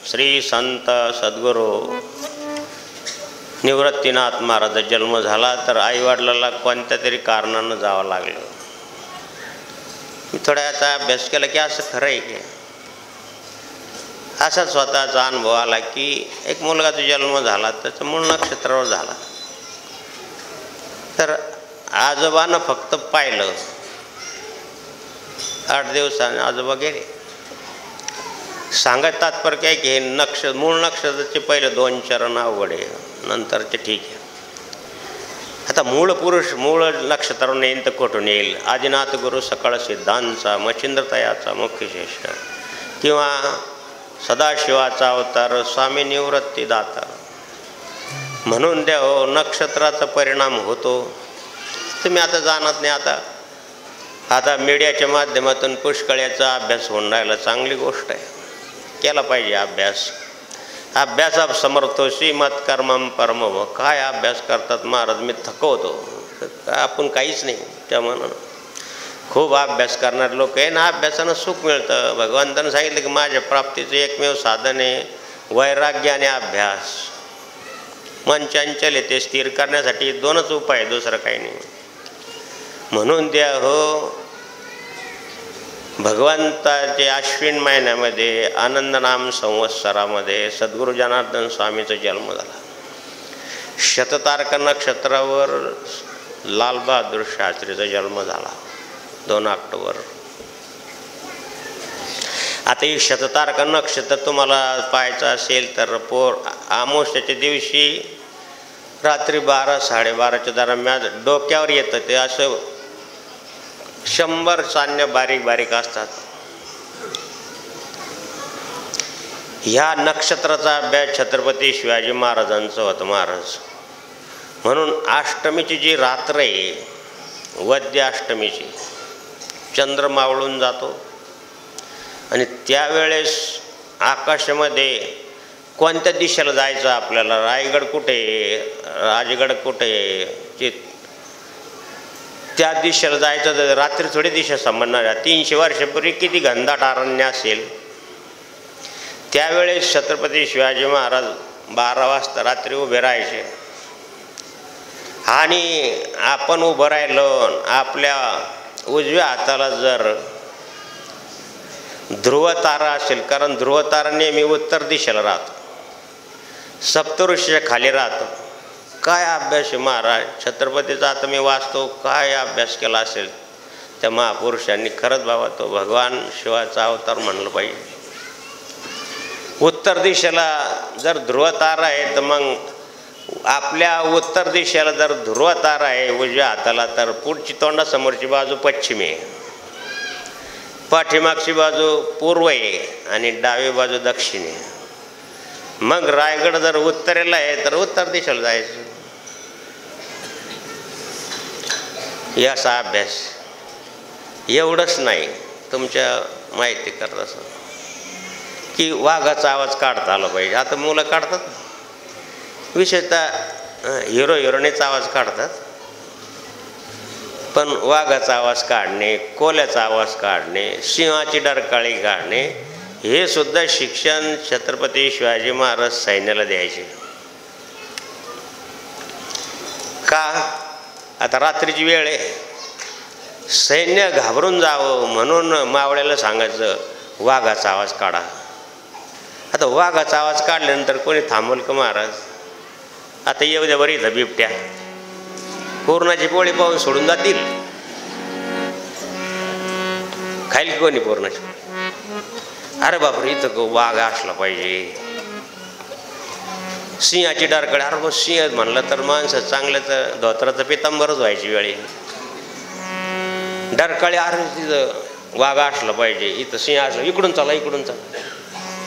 श्री संत सद्गुरू निवृत्तीनाथ महाराज जन्म झाला तर आईवडिलाला कोणत्या तरी कारणानं जावं लागलं. मी थोड्या याचा अभ्यास केला की असं खरं आहे की असा स्वतःचा अनुभव आला की एक मुलगाचा जन्म झाला त्याचं मूळ नक्षत्रावर झाला. तर आजोबानं फक्त पाहिलं, 8 दिवसांनी आजोबा गेले. सांगत तात्पर्य काय की हे मूळ नक्षत्राचे पहिले 2 चरण अवघड आहे, नंतरचे ठीक आहे. आता मूळ पुरुष मूळ नक्षत्रावर येईन तर कुठून येईल? आदिनाथ गुरु सकळ सिद्धांचा मच्छिंद्रतयाचा मुख्य श्रेष्ठ किंवा सदाशिवाचा अवतार स्वामी निवृत्ती दाता म्हणून द्या हो. नक्षत्राचा परिणाम होतो. तुम्ही आता जाणत नाही. आता मीडियाच्या माध्यमातून पुष्कळ याचा अभ्यास होऊन राहिला. चांगली गोष्ट आहे, केला पाहिजे अभ्यास. अभ्यासा समर्थोशी मत कर्मम परमव. काय अभ्यास करतात महाराज, मी थकवतो. आपण काहीच नाही त्या मनानं. खूप अभ्यास करणारे लोक आहे ना, अभ्यासानं सुख मिळतं. भगवंतानं सांगितलं की माझ्या प्राप्तीचं एकमेव साधन आहे वैराग्य आणि अभ्यास. मन चंचल आहे ते स्थिर करण्यासाठी 2च उपाय आहे, दुसरं काही नाही. म्हणून द्या हो. भगवंताचे अश्विन महिन्यामध्ये आनंदनाम संवत्सरामध्ये सद्गुरू जनार्दन स्वामीचा जन्म झाला. शततारक नक्षत्रावर लालबहादूर शास्त्रीचा जन्म झाला 2 ऑक्टोबर. आता ही शततारक नक्षत्र तुम्हाला पाहायचं असेल तर अमावस्येच्या दिवशी रात्री 12-12:30च्या दरम्यान डोक्यावर येतं. ते असं 100 चांदण्या बारीक बारीक असतात. ह्या नक्षत्राचा अभ्यास छत्रपती शिवाजी महाराजांचं होतं. महाराज म्हणून अष्टमीची जी रात्र आहे, वद्य अष्टमीची, चंद्र मावळून जातो आणि त्यावेळेस आकाशामध्ये कोणत्या दिशेला जायचं आपल्याला, रायगड कुठे, राजगड कुठे, त्या दिशेला जायचं. तर रात्री थोडी दिशा समजणार आहे. 300 वर्षापूर्वी किती घनदाट अरण्य असेल. त्यावेळेस छत्रपती शिवाजी महाराज 12 वाजता रात्री उभे राहायचे आणि आपण उभं राहिलो. आपल्या उजव्या हाताला जर ध्रुव तारा असेल, कारण ध्रुव तारा नेहमी उत्तर दिशेला राहतो, सप्तऋषीच्या खाली राहतो. काय अभ्यास आहे महाराज छत्रपतीचा. आता मी वाचतो काय अभ्यास केला असेल त्या महापुरुषांनी. खरंच बाबा तो भगवान शिवाचा अवतार म्हणलं पाहिजे. उत्तर दिशेला जर ध्रुव तारा आहे तर मग आपल्या उत्तर दिशेला जर ध्रुव तारा आहे उजव्या हाताला, तर पुढची तोंडासमोरची बाजू पश्चिम आहे, पाठीमागची बाजू पूर्व आहे आणि डावी बाजू दक्षिण आहे. मग रायगड जर उत्तरेला आहे तर उत्तर दिशेला जायचं. याचा अभ्यास एवढंच नाही, तुमच्या माहिती करत असं की वाघाचा आवाज काढता आला पाहिजे. आता मुलं काढतात, विशेषतः हिरोचा आवाज काढतात, पण वाघाचा आवाज काढणे, कोल्याचा आवाज काढणे, सिंहाची डरकाळी काढणे, हे सुद्धा शिक्षण छत्रपती शिवाजी महाराज सैन्याला द्यायचे. का? आता रात्रीची वेळ आहे, सैन्य घाबरून जावं म्हणून मावळ्याला सांगायचं वाघाचा आवाज काढा. आता वाघाचा आवाज काढल्यानंतर कोणी थांबवल का महाराज? आता येऊ द्या बरी इथं बिबट्या, पूर्णाची पोळी पाहून सोडून जातील. खाईल कोणी पूर्णाची? अरे बापरे, इथं वाघ असला पाहिजे. सिंहाची डरकाळी, अरे बस सिंह म्हणलं तर माणसं चांगल्याचं धोत्राचं पितांबरच व्हायची वेळी. डरकाळी, अरे तिथं वाघ असला पाहिजे, इथं सिंह असला, इकडून चला इकडून चला,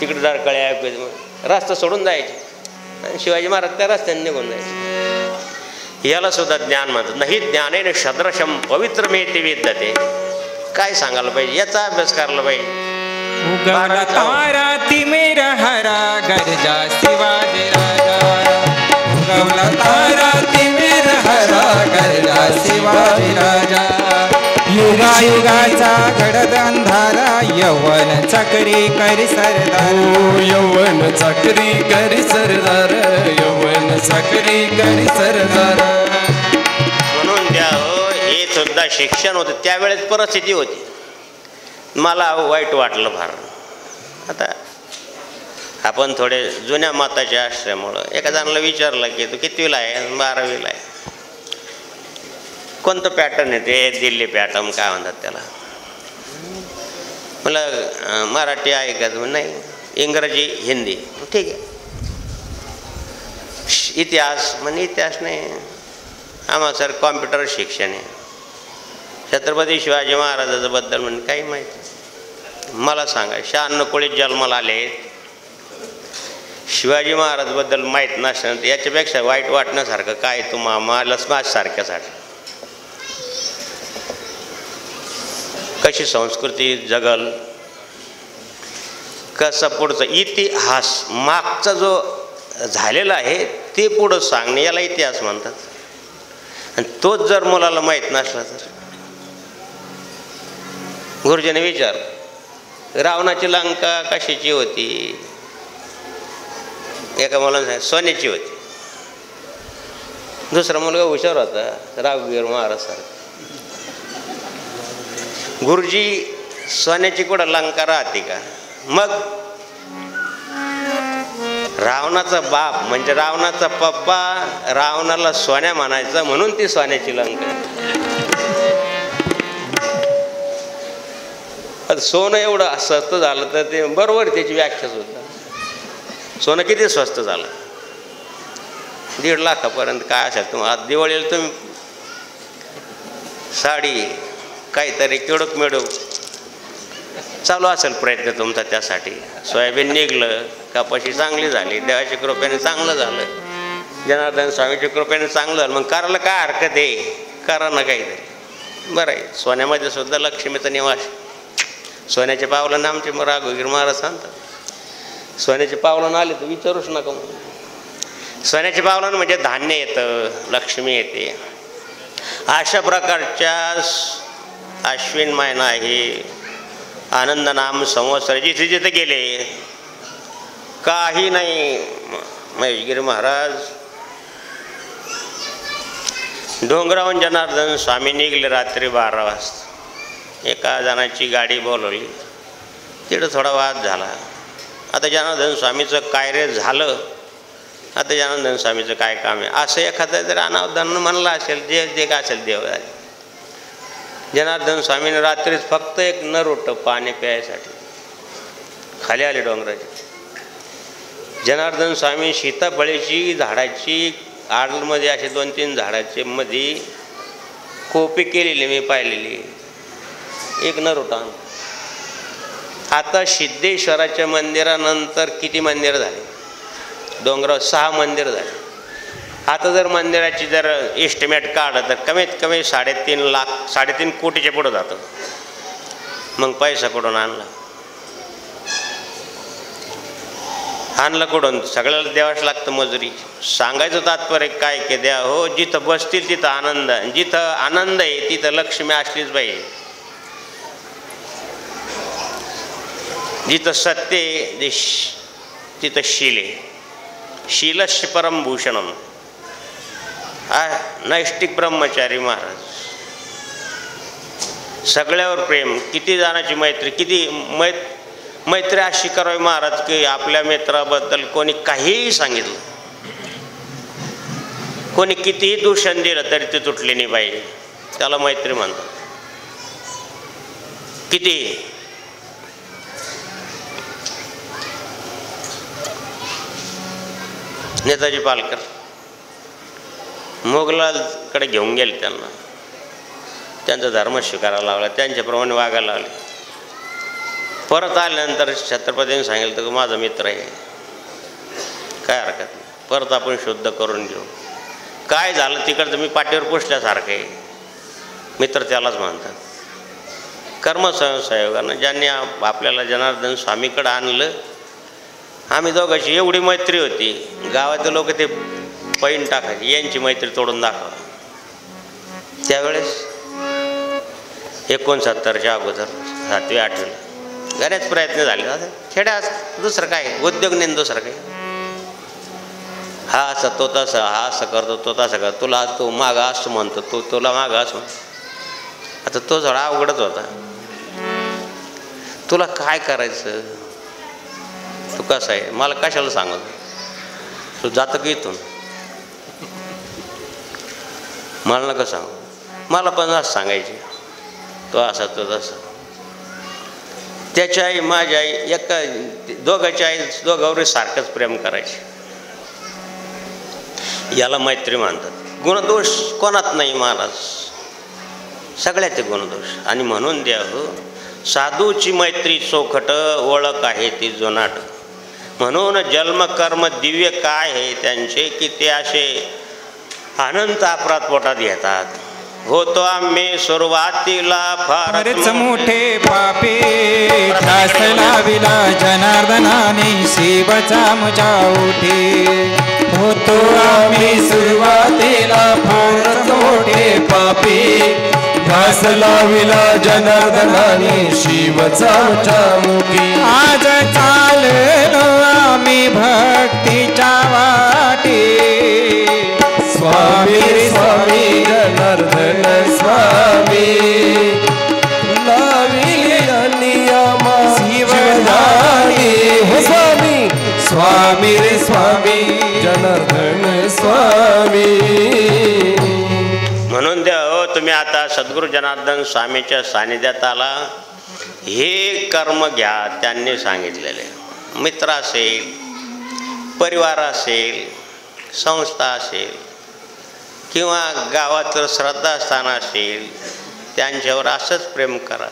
तिकडे डरकाळी ऐकू, रस्ता सोडून जायचे आणि शिवाजी महाराज त्या रस्त्याने निघून जायचे. याला सुद्धा ज्ञान म्हणतात. नाही ज्ञानेन सदृशम पवित्र मेते विद्यते. काय सांगायला पाहिजे, याचा अभ्यास करायला पाहिजे. उगवला तारा तिमिरा हरा गर्जा शिवाजी राजा. उगवला तारा तिमिरा हरा गर्जा शिवाजी राजा. युगायुगाचा घडत अंधारा यवन चक्री करी सरदार. यवन चाकरी करी सरदार, यौवन चाकरी करी सरदार. म्हणून त्या हे सुद्धा शिक्षण होतं. त्यावेळेस परिस्थिती होती. मला वाईट वाटलं फार. आता आपण थोडे जुन्या मताचे असल्यामुळं एका जणाला विचारलं की तू कितवीला आहे? 12वीला आहे. कोणतं पॅटर्न आहे ते? दिल्ली पॅटर्न काय म्हणतात त्याला. मला मराठी आहे का? नाही. इंग्रजी, हिंदी. ठीक आहे. इतिहास म्हणजे इतिहास नाही आम्हाला सर, कॉम्प्युटर शिक्षण आहे. छत्रपती शिवाजी महाराजांबद्दल म्हणजे काही माहिती. मला सांगा, 96 कोळीत जन्माला आले, शिवाजी महाराजबद्दल माहीत नसतं तर याच्यापेक्षा वाईट वाटण्यासारखं काय तुम्हाला माझ्यासारख्यासाठी. कशी संस्कृती जगल, कसा पुढचा इतिहास मागचा जो झालेला आहे ते पुढं सांगणे याला इतिहास म्हणतात. आणि तोच जर मुलाला माहीत नसला तर. गुरुजीने विचार, रावणाची लंका कशाची होती? एका मुलाने सांगितलं सोन्याची होती. दुसरा मुलगा हुशार होता, राघुवीर महाराज सारखा. गुरुजी, सोन्याची कुठं लंका राहते का? मग रावणाचा बाप म्हणजे रावणाचा पप्पा रावणाला सोन्या म्हणायचा म्हणून ती सोन्याची लंका. सोनं एवढं स्वस्त झालं तर ते बरोबर त्याची व्याख्याच होता. सोनं किती स्वस्त झालं? 1.5 लाखापर्यंत काय असेल. तुम्हाला दिवाळीला तुम्ही साडी काहीतरी किडूक मिडूक चालू असेल प्रयत्न तुमचा त्यासाठी. सोयाबीन निघलं, कपाशी चांगली झाली, देवाच्या कृपेने चांगलं झालं, जनार्दन स्वामीच्या कृपेने चांगलं झालं. मग करायला काय हरकत आहे? करा ना काहीतरी. बरं आहे. सोन्यामध्ये सुद्धा लक्ष्मीचा निवास. सोन्याच्या पावलानं आमचे राघुवीर महाराज सांगतात. सोन्याच्या पावलानं आले तर विचारूच नका. सोन्याच्या पावलानं म्हणजे धान्य येतं, लक्ष्मी येते. अशा प्रकारच्या अश्विन महिना आहे, आनंद नाम संवत्सर. जिथे जिथे गेले काही नाही. महेशगिरी महाराज डोंगरावरून जनार्दन स्वामी निघले रात्री 12 वाजता. एका जणाची गाडी बोलवली, तिथं थोडा वाद झाला. आता जनार्दन स्वामीचं काय रे झालं, आता जनार्दन स्वामीचं काय काम आहे असं एखादं जर अनावधान म्हणलं असेल, जे काय असेल देव. जनार्दन स्वामीने रात्रीच फक्त एक नर होतं पाणी प्यायसाठी खाली आले डोंगराचे. जनार्दन स्वामी सीताफळीची झाडाची आडमध्ये असे 2-3 झाडाचे मध्ये कोपी केलेली मी पाहिलेली. एक नर होता. आता सिद्धेश्वराच्या मंदिरानंतर किती मंदिर झाले डोंगरावर? 6 मंदिर झाले. आता जर मंदिराची जर एस्टिमेट काढलं तर कमीत कमी 3.5 लाख 3.5 कोटीच्या पुढं जातं. मग पैसा कुठून आणला? कुठून? सगळ्याला द्यावाच लागतं मजुरी. सांगायचं तात्पर्य काय की द्या हो, जिथं बसतील तिथं आनंद, जिथं आनंद आहे तिथं लक्ष्मी असलीच पाहिजे. जिथं सत्य आहे तिथं शील आहे. शीलस्य परम भूषणम. नैष्टिक ब्रह्मचारी महाराज. सगळ्यावर प्रेम. किती जणांची मैत्री, किती मैत्री अशी करावी महाराज की आपल्या मित्राबद्दल कोणी काहीही सांगितलं, कोणी कितीही दूषण दिलं तरी ते तुटले नाही पाहिजे. त्याला मैत्री म्हणतात. किती नेताजी पालकर मोगलाकडे घेऊन गेले, त्यांचा धर्म स्वीकारायला लावला, त्यांच्याप्रमाणे वागायला लागले. परत आल्यानंतर छत्रपतींनी सांगितलं तर माझा मित्र आहे, काय हरकत नाही, परत आपण शुद्ध करून घेऊ. काय झालं तिकडचं मी पाठीवर पुसल्यासारखं आहे. मित्र त्यालाच म्हणतात. कर्मसंयोगानं ज्यांनी आपल्याला जनार्दन स्वामीकडे आणलं, आम्ही दोघांची एवढी मैत्री होती, गावातील लोक ते पैन टाकायचे, यांची मैत्री तोडून दाखवा. त्यावेळेस 69च्या अगोदर 7वी 8वीला बरेच प्रयत्न झाले. आता खेड्या दुसरं काय उद्योग नाही, दुसरं काय. हा असं तो तसं, हा असं करतो तो तसं करतो, तुला तो मागं असं म्हणतो, तो तुला मागं असं. आता तो थोडा अवघडच होता. तुला काय करायचं, तू कसं आहे, मला कशाला सांगत, तू जातं की इथून, मला नका सांगू. मला पण असं सांगायची, तो असा तो तसं. त्याची आई माझी आई एका दोघांची आई दोघांवर सारखंच प्रेम करायची. याला मैत्री म्हणतात. गुणदोष कोणात नाही महाराज, सगळ्याचे गुणदोष. आणि म्हणून द्यावं साधूची मैत्री चोखट, ओळख आहे ती जुनाट. म्हणून जन्म कर्म दिव्य काय आहे त्यांचे, की ते असे अनंत अपराध पोटात घेतात. होतो आम्ही सुरुवातीला फारच मोठे पापी, ध्यास लाविला जनार्दनाने शिवचा मुझा उठे. होतो आम्ही सुरुवातीला फारच मोठे पापी, ध्यास लाविला जनार्दनाने शिवचा मुझा मुखी. आज चाललो आम्ही भक्तीच्या वाटे, स्वामी स्वामी जनार्दन स्वामी. लाविली नियमा शिवधारी, हो स्वामी स्वामी रे स्वामी जनार्दन स्वामी. म्हणून द्या हो तुम्ही आता सद्गुरू जनार्दन स्वामीच्या सानिध्यात आला. हे कर्म घ्या त्यांनी सांगितलेले. मित्र असेल, परिवार असेल, संस्था असेल, किंवा गावाचं श्रद्धास्थान असेल, त्यांच्यावर असंच प्रेम करा.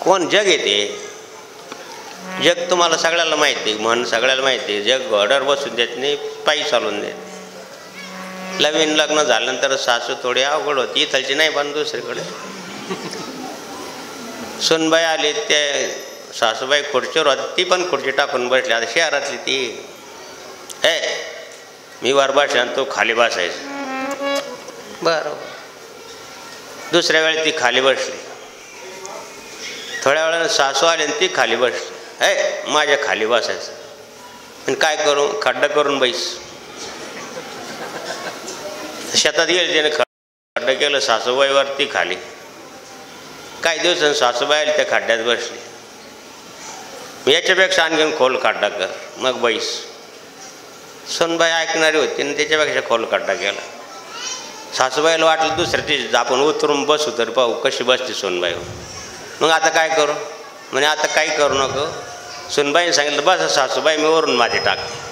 कोण जग येते, जग तुम्हाला सगळ्याला माहिती आहे, म्हण सगळ्याला माहिती आहे. जग घोड्यावर बसून देत नाही, पायी चालून देत. नवीन लग्न झाल्यानंतर सासू थोडी अवघड होती, इथलची नाही पण दुसरीकडे. सुनबाई आली, ते सासूबाई खुर्चीवर होती, ती पण खुर्ची टाकून बसली. आता शहरातली ती, हे मी वर बसल्यानं तो खाली बसायचं. बरं, दुसऱ्या वेळी ती खाली बसली. थोड्या वेळानं सासू आली आणि ती खाली बसली. हे माझ्या खाली बसायचं. आणि काय करू, खड्डा करून बैस. शेतात गेली त्याने, खड्डा केलं, सासूबाईवरती खाली. काही दिवसांनी सासूबाई आली, त्या खड्ड्यात बसली. याच्यापेक्षा आणखीन खोल खड्डा कर, मग बैस. सुनबाई ऐकणारी होती आणि त्याच्यापेक्षा खोल खड्डा केला. सासूबाईला वाटलं दुसऱ्या दिवशी आपण उतरून बसू तर पाहू कशी बसते सुनबाई. मग आता काय करू, म्हणजे आता काही करू नको. सुनबाईने सांगितलं बस सासूबाई, मी वरून माझे टाकते.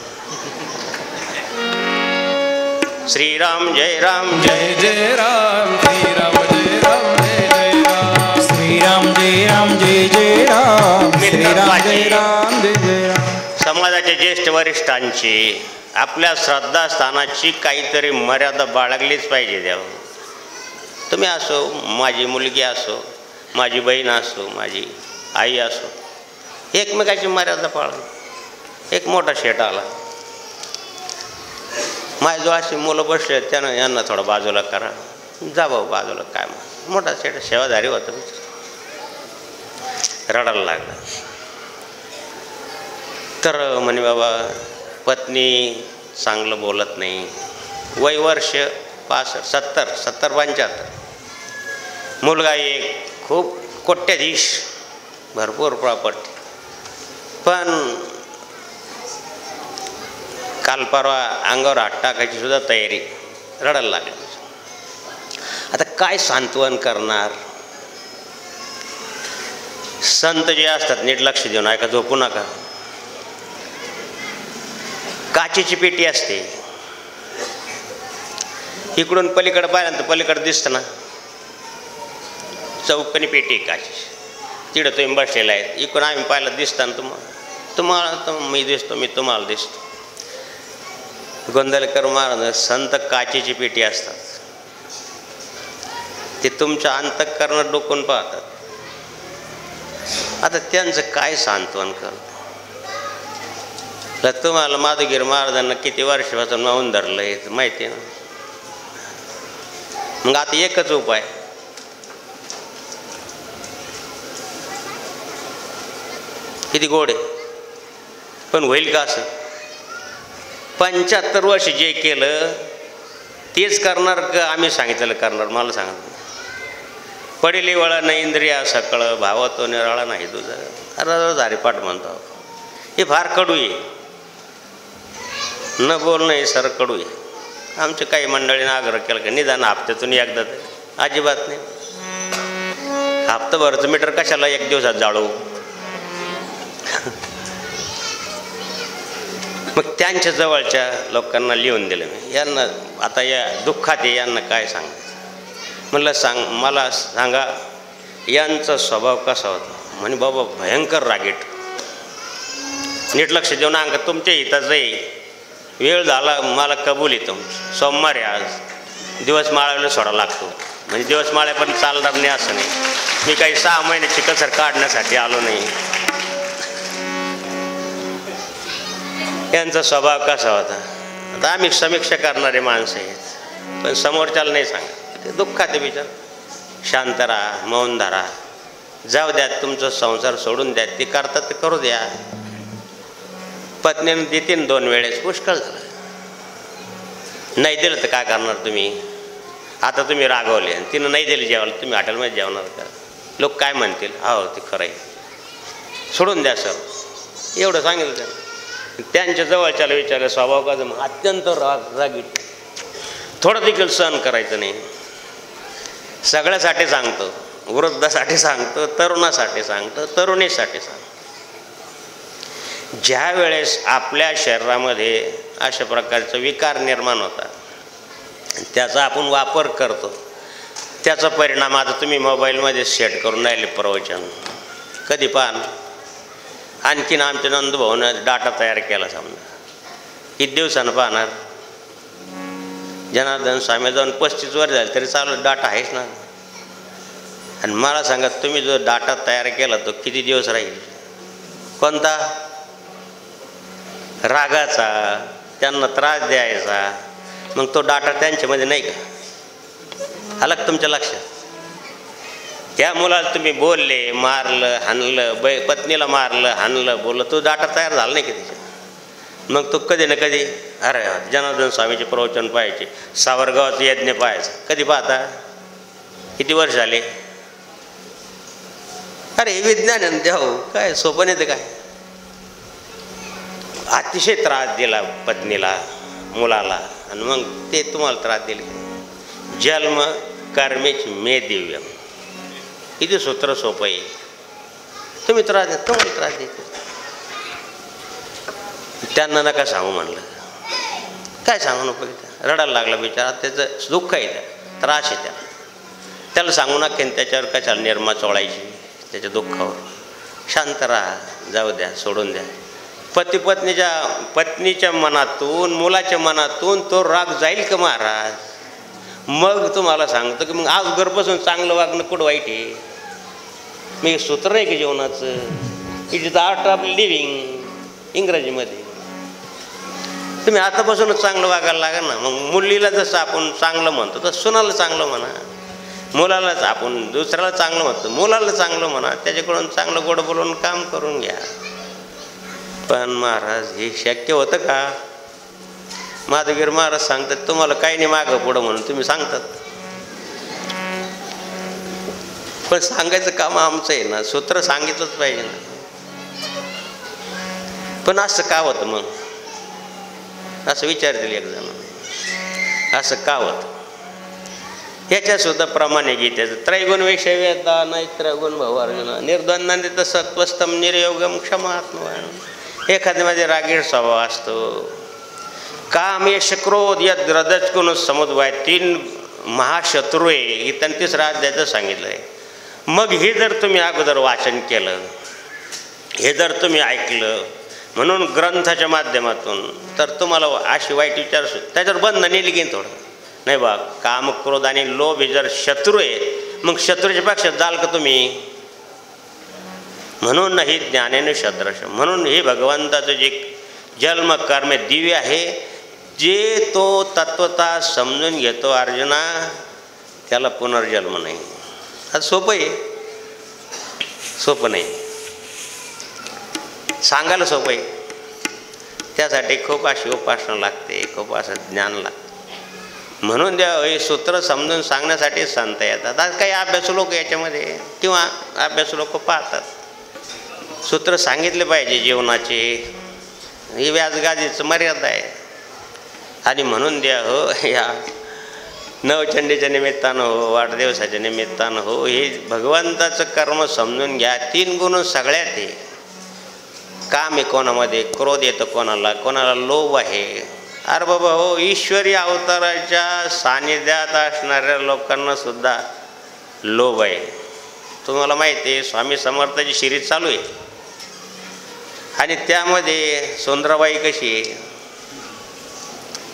श्रीराम जय राम जय जय राम, श्रीराम जय राम जय जय राम, श्रीराम जय राम जय जय राम, श्रीराम जय राम जय जय राम. समाजाच्या ज्येष्ठ वरिष्ठांची, आपल्या श्रद्धास्थानाची काहीतरी मर्यादा बाळगलीच पाहिजे. द्यावं तुम्ही असो, माझी मुलगी असो, माझी बहीण असो, माझी आई असो, एकमेकाची मर्यादा पाळा. एक मोठा शेट आला, माझ्याजवळ अशी मुलं बसले, त्यानं यांना थोडं बाजूला करा. जा भाऊ बाजूला. काय मोठा शेट सेवाधारी होता, रडायला लागला. तर म्हणे बाबा पत्नी चांगलं बोलत नाही. वय वर्ष 65, 70, 75. मुलगा एक, खूप कोट्याधीश, भरपूर प्रॉपर्टी. पण काल परवा अंगावर हात टाकायची सुद्धा तयारी. रडायला लागली. आता काय सांत्वन करणार. संत जे असतात नीट लक्ष देऊन ऐका, झोपू नका. काचेची पेटी असते, इकडून पलीकडे पाहिल्यानंतर पलीकडे दिसतं ना, चौकनी पेटी काचेची. तिकडं तुम्ही बसलेला आहे, इकडून आम्ही पाहिलं दिसतं ना तुम्हाला मी दिसतो, मी तुम्हाला दिसतो. गोंधळकर महाराज संत काचेची पेटी असतात, ते तुमच्या अंतःकरणात डोकून पाहतात. आता त्यांचं काय सांत्वन करतो. तुम्हाला माधुगिरी महाराजांना किती वर्षापासून मावून धरलंय माहिती आहे ना. मग आता एकच उपाय, किती गोड आहे. पण होईल का असं? 75 वर्ष जे केलं तेच करणार का आम्ही सांगितलेलं करणार? मला सांगा. पडिली वळा नाही इंद्रिया सकळ, भावा तो निराळा नाही तुझा. अरे झारीपाठ म्हणतो. हे फार कडू आहे. न बोलणं हे सर कडू आहे. आमच्या काही मंडळीनं आग्रह केला की निदान हप्त्यातून एकदा तर. अजिबात नाही. हप्ताभरचं मीटर कशाला एक दिवसात जाळू? मग त्यांच्या जवळच्या लोकांना लिहून दिलं मी. यांना आता या दुःखात आहे, यांना काय सांग म्हणलं. मला सांगा यांचा स्वभाव कसा होता? म्हणे बाबा भयंकर रागीट, नीट लक्ष देऊन अंग तुमच्या हिताचं आहे. वेळ झाला मला कबूल येतो. सोमवार आहे आज, दिवस माळायला सोडा लागतो. म्हणजे दिवस माळ्या पण चालणार नाही असं नाही. मी काही 6 महिन्याची कसर काढण्यासाठी आलो नाही. यांचा स्वभाव कसा होता? आता आम्ही समीक्षा करणारे माणसं आहेत, पण समोरच्याला नाही सांगा. ते दुःखात आहे विचार. शांत राहा, मौन धरा, जाऊ द्या, तुमचा संसार सोडून द्या. ते करतात ते करू द्या. पत्नीने देते 2 वेळेस, पुष्कळ झालं. नाही दिलं तर काय करणार तुम्ही? आता तुम्ही रागवले आणि तिनं नाही दिली जेवायला, तुम्ही हॉटेलमध्ये जेवणार का? लोक काय म्हणतील? हो ते खरं आहे, सोडून द्या सर, एवढं सांगितलं त्यांना. त्यांच्या जवळच्याला विचारलं स्वभाव का? मग अत्यंत रागीट, थोडं देखील सहन करायचं नाही. सगळ्यासाठी सांगतो, वृद्धासाठी सांगतो, तरुणासाठी सांगतो, तरुणीसाठी सांगतो. ज्या वेळेस आपल्या शरीरामध्ये अशा प्रकारचा विकार निर्माण होता, त्याचा आपण वापर करतो, त्याचा परिणाम आता तुम्ही मोबाईलमध्ये सेट करून राहिले प्रवचन. कधी पाहन आणखीन आमच्या नंदभाऊनं डाटा तयार केला. समजा किती दिवसानं पाहणार? जनार्दन स्वामी जाऊन 35 वर्ष झाले तरी चालू डाटा आहेच ना. आणि मला सांगा तुम्ही जो डाटा तयार केला तो किती दिवस राहील? कोणता? रागाचा, त्यांना त्रास द्यायचा. मग तो डाटा त्यांच्यामध्ये नाही का? आलं का तुमच्या लक्षात? त्या मुलाला तुम्ही बोलले, मारलं, हाणलं, पत्नीला मारलं, हाणलं, बोललं, तो डाटा तयार झाला नाही का त्याच्यात? मग तो कधी ना कधी अरे जनार्दन स्वामीचे प्रवचन पाहायचे, सावरगावाचं यज्ञ पाहायचं. कधी पाहता? किती वर्ष झाले? अरे हे विज्ञान द्याव काय सोपं नाही. ते काय अतिशय त्रास दिला पत्नीला, मुलाला, आणि मग ते तुम्हाला त्रास दिले. जन्म कर्मेच मे दिव्यम. किती सूत्र सोपं आहे. तुम्ही त्रास द्या, तुम्हाला त्रास द्यायचे. त्यांना नका सांगू म्हणलं. काय सांगू नको? रडायला लागला बिचारा, त्याचं दुःख आहे, त्या त्रास आहे त्याला सांगू नका. त्याच्यावर कशाला निर्मा चोळायची त्याच्या दुःखावर? शांत राहा, जाऊ द्या, सोडून द्या. पत्नीच्या मनातून, मुलाच्या मनातून तो राग जाईल का महाराज? मग तुम्हाला सांगतो की मग आज घरपासून चांगलं वागणं कुठं वाईट आहे? मी सूत्र नाही की जीवनाचं, it is the art of living इंग्रजीमध्ये. तुम्ही आतापासूनच चांगलं वागायला लागा ना. मग मुलीला जसं आपण चांगलं म्हणतो तसं सुनाला चांगलं म्हणा. मुलालाच आपण दुसऱ्याला चांगलं म्हणतो, मुलाला चांगलं म्हणा. त्याच्याकडून चांगलं गोड बोलून काम करून घ्या. पण महाराज हे शक्य होतं का? माधवगिरी महाराज सांगतात तुम्हाला काही नाही मागं पुढं म्हणून तुम्ही सांगतात. पण सांगायचं काम आमचं आहे ना, सूत्र सांगितलंच पाहिजे ना. पण असं का होतं मग? असं विचारतील एक जण, असं का होतं? ह्याच्यासुद्धा प्रमाणे गीतेचं त्रैगुण विषय वेदा नाही त्रैगुण भाऊ अर्जुन निर्द्वंद्व सत्वस्तम निर्योगम क्षमात्मवान. एखाद्यामध्ये रागीट स्वभाव असतो. काम यश क्रोध या रजतगुण समुद्भव 3 महाशत्रू आहे. ही 33 अध्यायाचं सांगितलं आहे. मग हे जर तुम्ही अगोदर वाचन केलं, हे जर तुम्ही ऐकलं म्हणून ग्रंथाच्या माध्यमातून, तर तुम्हाला अशी वाईट विचार त्याच्यावर बंधन येईल की थोडं नाही बा. काम क्रोध आणि लोभ हे जर शत्रू आहे, मग शत्रूच्या पेक्षा जाल का तुम्ही? म्हणून ही ज्ञानेन सदृश. म्हणून हे भगवंताचं जे जन्म कर्म दिव्य आहे, जे तो तत्वता समजून घेतो अर्जुना, त्याला पुनर्जन्म नाही. आता सोपं आहे? सोपं नाही. सांगायला सोपं आहे, त्यासाठी खूप अशी उपासना लागते, खूप असं ज्ञान लागते. म्हणून हे सूत्र समजून सांगण्यासाठी संत येतात. आज काही अभ्यासू लोक याच्यामध्ये किंवा अभ्यासू लोक पाहतात. सूत्र सांगितले पाहिजे जीवनाचे, ही व्याजगाजीचं मर्यादा आहे. आणि म्हणून या नवचंडीच्या निमित्तानं हो, वाढदिवसाच्या निमित्तानं हो, हे भगवंताचं कर्म समजून घ्या. 3 गुण सगळ्यात आहे. काम आहे कोणामध्ये, क्रोध येतं कोणाला, कोणाला लोभ आहे. अरे बाबा हो, ईश्वरी अवताराच्या सानिध्यात असणाऱ्या लोकांना सुद्धा लोभ आहे. तुम्हाला माहिती आहे, स्वामी समर्थाची शिरीष चालू आहे आणि त्यामध्ये सुंदराबाई कशी आहे,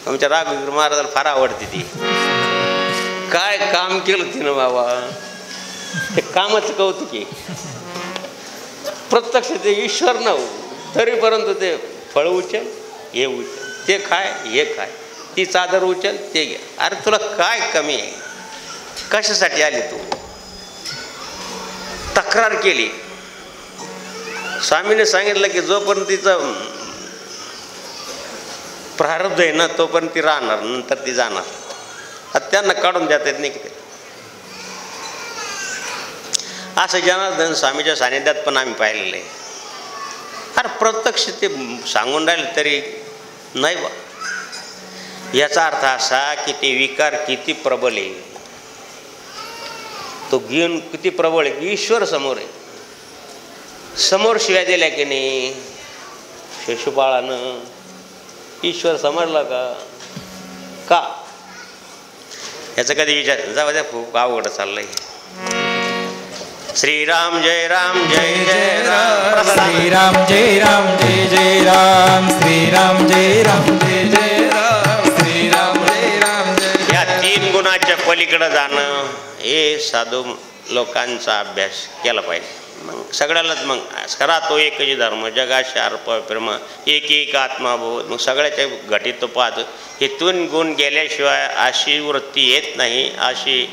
आमच्या राघवेंद्र महाराजाला फार आवडते ती. काय काम केलं तिनं बाबा, ते कामाचं कौतुक आहे. प्रत्यक्ष ते ईश्वर नव्ह तरी परंतु ते फळ उचल, हे उचल, ते खाय, हे खाय, ती चादर उचल, ते घे. अरे तुला काय कमी आहे, कशासाठी आली तू? तक्रार केली. स्वामीने सांगितलं की जोपर्यंत तिचं प्रारब्ध आहे ना तोपर्यंत ती राहणार, नंतर ती जाणार. आता त्यांना काढून देता येत नाही की. असं जनार्दन स्वामीच्या सानिध्यात पण आम्ही पाहिलेलं आहे. अरे प्रत्यक्ष ते सांगून राहिले तरी नाही बा. याचा अर्थ असा की ते विकार किती प्रबल आहे, तो घेऊन किती प्रबळ आहे की ईश्वर समोर आहे. समोर शिव्या दिल्या की नाही शिशुपाळानं, ईश्वर समजला का? याचा कधी विचार जाऊ द्या, खूप अवघड चाललंय. श्रीराम जय राम जय जय राम, श्रीराम जय राम जय जय राम, श्रीराम जय राम जय जय राम, श्रीराम जय राम जय. या 3 गुणाच्या पलीकडे जाणं हे साधू लोकांचा अभ्यास केला पाहिजे. मग सगळ्यालाच मग खरा तो एकच धर्म, जगाशी अर्प प्रेम, एक एक आत्माबोध. मग सगळ्याच्या घटीत तो पाहतो. हे 3 गुण गेल्याशिवाय अशी वृत्ती येत नाही, अशी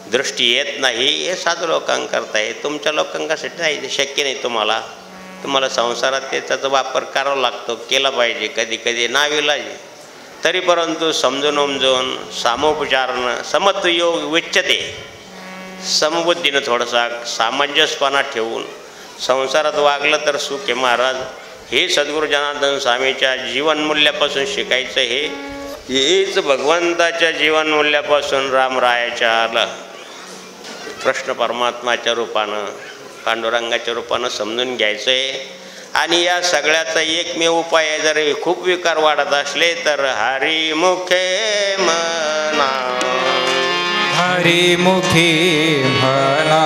दृष्टी येत नाही. हे साधू लोकांकरता आहे, तुमच्या लोकांसाठी नाही. ते शक्य नाही. तुम्हाला संसारात त्याचा वापर करावा लागतो, केला पाहिजे. कधी कधी नाविलाज तरी परंतु समजून उमजून सामोपचारानं समत्वयोग विच्यते, समबुद्धीनं थोडासा सामंजस्यपणा ठेवून संसारात वागलं तर सुख आहे महाराज. हे सद्गुरू जनार्दन स्वामीच्या जीवनमूल्यापासून शिकायचं. हेच भगवंताच्या जीवनमूल्यापासून रामरायाच्या कृष्ण परमात्माच्या रूपानं, पांडुरंगाच्या रूपानं समजून घ्यायचं आहे. आणि या सगळ्याचा एकमेव उपाय आहे. जर खूप विकार वाढत असले तर हरिमुखे म्हणा, हरिमुखे म्हणा,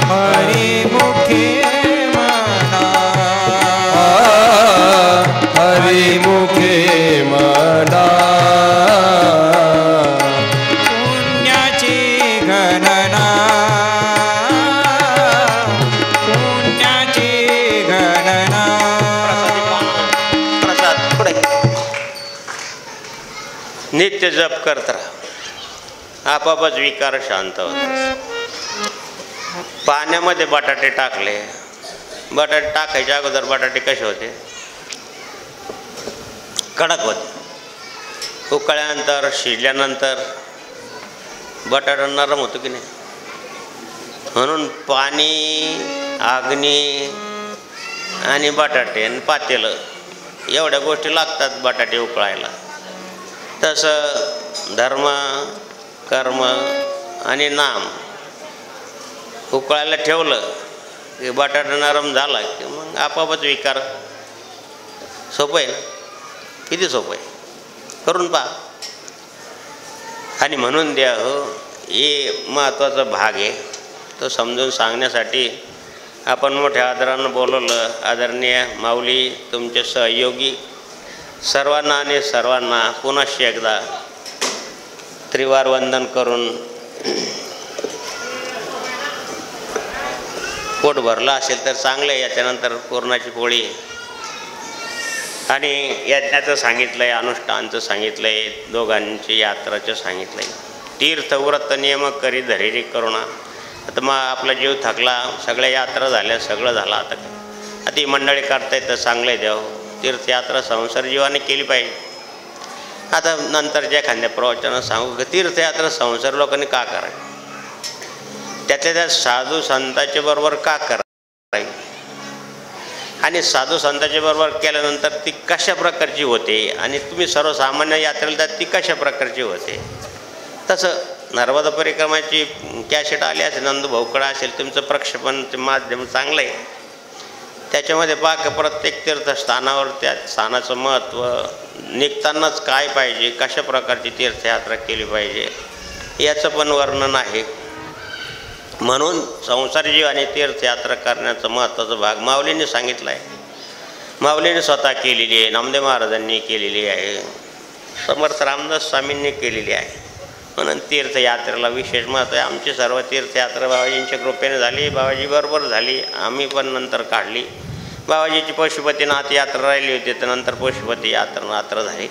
हरिमुखे म्हणा, हरिमुखे म्हणा. पुण्याची गणना, पुण्याची गणना. प्रसाद पुढे नित्य जप करत राहा, आपापच विकार शांत होतात. पाण्यामध्ये बटाटे टाकले, बटाटे टाकायच्या अगोदर बटाटे कसे होते? कडक होते. उकळल्यानंतर शिजल्यानंतर बटाटा नरम होतो की नाही. म्हणून पाणी, अग्नी आणि बटाटे आणि पातेलं एवढ्या गोष्टी लागतात बटाटे उकळायला. तसं धर्म, कर्म आणि नाम उकळायला ठेवलं की बटाटा नरम झाला की मग आपापच विकार. सोपं आहे ना? किती सोपं आहे, करून पहा. आणि म्हणून द्या हो, हे महत्त्वाचा भाग आहे. तो समजून सांगण्यासाठी आपण मोठ्या आदरानं बोलवलं. आदरणीय माऊली, तुमचे सहयोगी सर्वांना आणि सर्वांना पुनश्च एकदा त्रिवार वंदन करून पोट भरलं असेल तर चांगलं आहे. याच्यानंतर पूर्णाची पोळी आणि यज्ञाचं सांगितलं आहे, अनुष्ठानचं सांगितलं आहे, दोघांची यात्राचं सांगितलं आहे. तीर्थव्रत नियम करी धैर्य करुणा, आता मग आपला जीव थकला, सगळ्या यात्रा झाल्या, सगळं झालं, आता काय आता ही मंडळी करता येतं, चांगलं आहे देव. तीर्थयात्रा संसार जीवाने केली पाहिजे. आता नंतरच्या एखाद्या प्रवचनात सांगू की तीर्थयात्रा संसार लोकांनी का करावी, त्यातल्या त्या साधू संतांच्या बरोबर का करावी, आणि साधू संतांच्या बरोबर केल्यानंतर ती कशा प्रकारची होते, आणि तुम्ही सर्वसामान्य यात्रेला जात ती कशा प्रकारची होते. तसं नर्मदा परिक्रमाची कॅसेट आली असेल, नंदूभाऊकडं असेल, तुमचं प्रक्षेपणचं माध्यम चांगलं आहे. त्याच्यामध्ये पाक प्रत्येक तीर्थस्थानावर त्या स्थानाचं महत्त्व, निघतानाच काय पाहिजे, कशा प्रकारची तीर्थयात्रा केली पाहिजे याचं पण वर्णन आहे. म्हणून संसार जीव आणि तीर्थयात्रा करण्याचा महत्त्वाचा भाग माऊलींनी सांगितला आहे. माऊलींनी स्वतः केलेली आहे, नामदेव महाराजांनी केलेली आहे, समर्थ रामदास स्वामींनी केलेली आहे. म्हणून तीर्थयात्रेला विशेष महत्त्व आहे. आमची सर्व तीर्थयात्रा बाबाजींच्या कृपेने झाली, बाबाजीबरोबर झाली, आम्ही पण नंतर काढली. बाबाजीची पशुपतीनाथ यात्रा राहिली होती, तर नंतर पशुपती यात्रा झाली.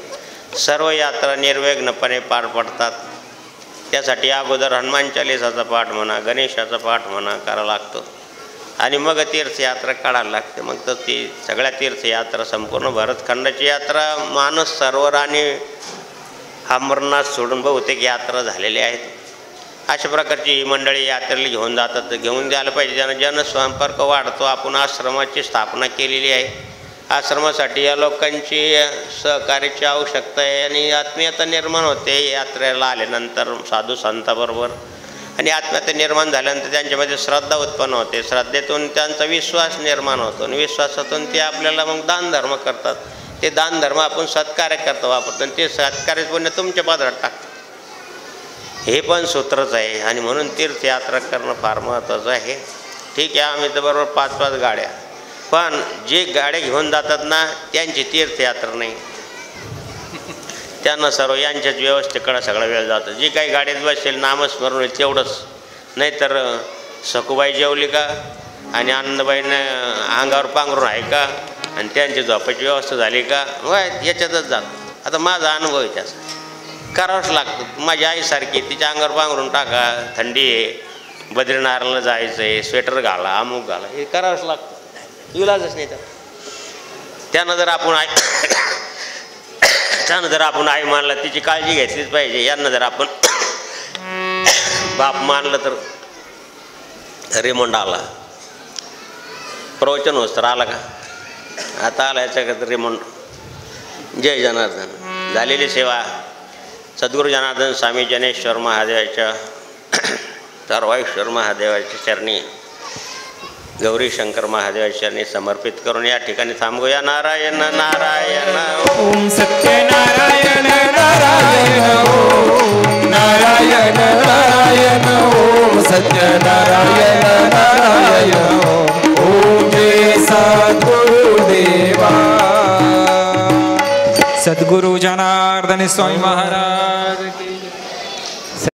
सर्व यात्रा निर्विघ्नपणे पार पडतात. त्यासाठी अगोदर हनुमान चालीसाचा पाठ म्हणा, गणेशाचा पाठ म्हणा करावा लागतो, आणि मग तीर्थयात्रा काढायला लागते. मग तर ती सगळ्या तीर्थयात्रा, संपूर्ण भरतखंडाची यात्रा, मानस सरोवर आणि अमरनाथ सोडून बहुतेक यात्रा झालेल्या आहेत. अशा प्रकारची ही मंडळी यात्रेला घेऊन जातात, तर घेऊन द्यायला पाहिजे. ज्यानं जनसंपर्क वाढतो. आपण आश्रमाची स्थापना केलेली आहे. आश्रमासाठी या लोकांची सहकार्याची आवश्यकता आहे, आणि आत्मीयता निर्माण होते यात्रेला आल्यानंतर साधू संताबरोबर. आणि आत्मीयता निर्माण झाल्यानंतर त्यांच्यामध्ये श्रद्धा उत्पन्न होते, श्रद्धेतून त्यांचा विश्वास निर्माण होतो, आणि विश्वासातून ते आपल्याला मग दानधर्म करतात. ते दानधर्म आपण सत्कार्य करतो वापरतो, आणि ते सत्कार्य पुण्य तुमच्या पादरात टाकतात. हे पण सूत्रच आहे. आणि म्हणून तीर्थयात्रा करणं फार महत्त्वाचं आहे. ठीक आहे, आम्ही तर बरोबर 5-5 गाड्या, पण जे गाड्या घेऊन जातात ना त्यांची तीर्थयात्रा नाही. त्यांना सर्व यांच्याच व्यवस्थेकडं सगळा वेळ जातो. जी काही गाडीत बसेल नामस्मरण होईल तेवढंच, नाहीतर सखूबाई जेवली का आणि आनंदबाईनं अंगावर पांघरून आहे का, आणि त्यांची झोपाची व्यवस्था झाली का, याच्यातच जात. आता माझा अनुभव आहे त्याचा, करावंच लागतं. माझी आईसारखी, तिच्या अंगावर पांघरून टाका, थंडी आहे, बद्रीनारायणला जायचं आहे, स्वेटर घाला, अमुक घाला, हे करावंच लागतं, इलाजच नाही. त्यानं जर आपण आई मानलं, तिची काळजी घेतलीच पाहिजे. यांना जर आपण बाप मानलं तर रिमोंड आला, प्रवचन होस तर आला का, आता आला याच्याकडे रिमोंड. जय जनार्दन. झालेली सेवा सद्गुरू जनार्दन स्वामी जनेश्वर महादेवाच्या, सर्वेश्वर महादेवाच्या चरणी, गौरी शंकर महादेवाच्या चरणी समर्पित करून या ठिकाणी थांबूया. नारायण नारायण ओम सत्यनारायण नारायण ओम नारायण नारायण ओम सत्यनारायण नारायण ओम जय सद्गुरुदेवा. सद्गुरु जनार्दन स्वामी महाराज की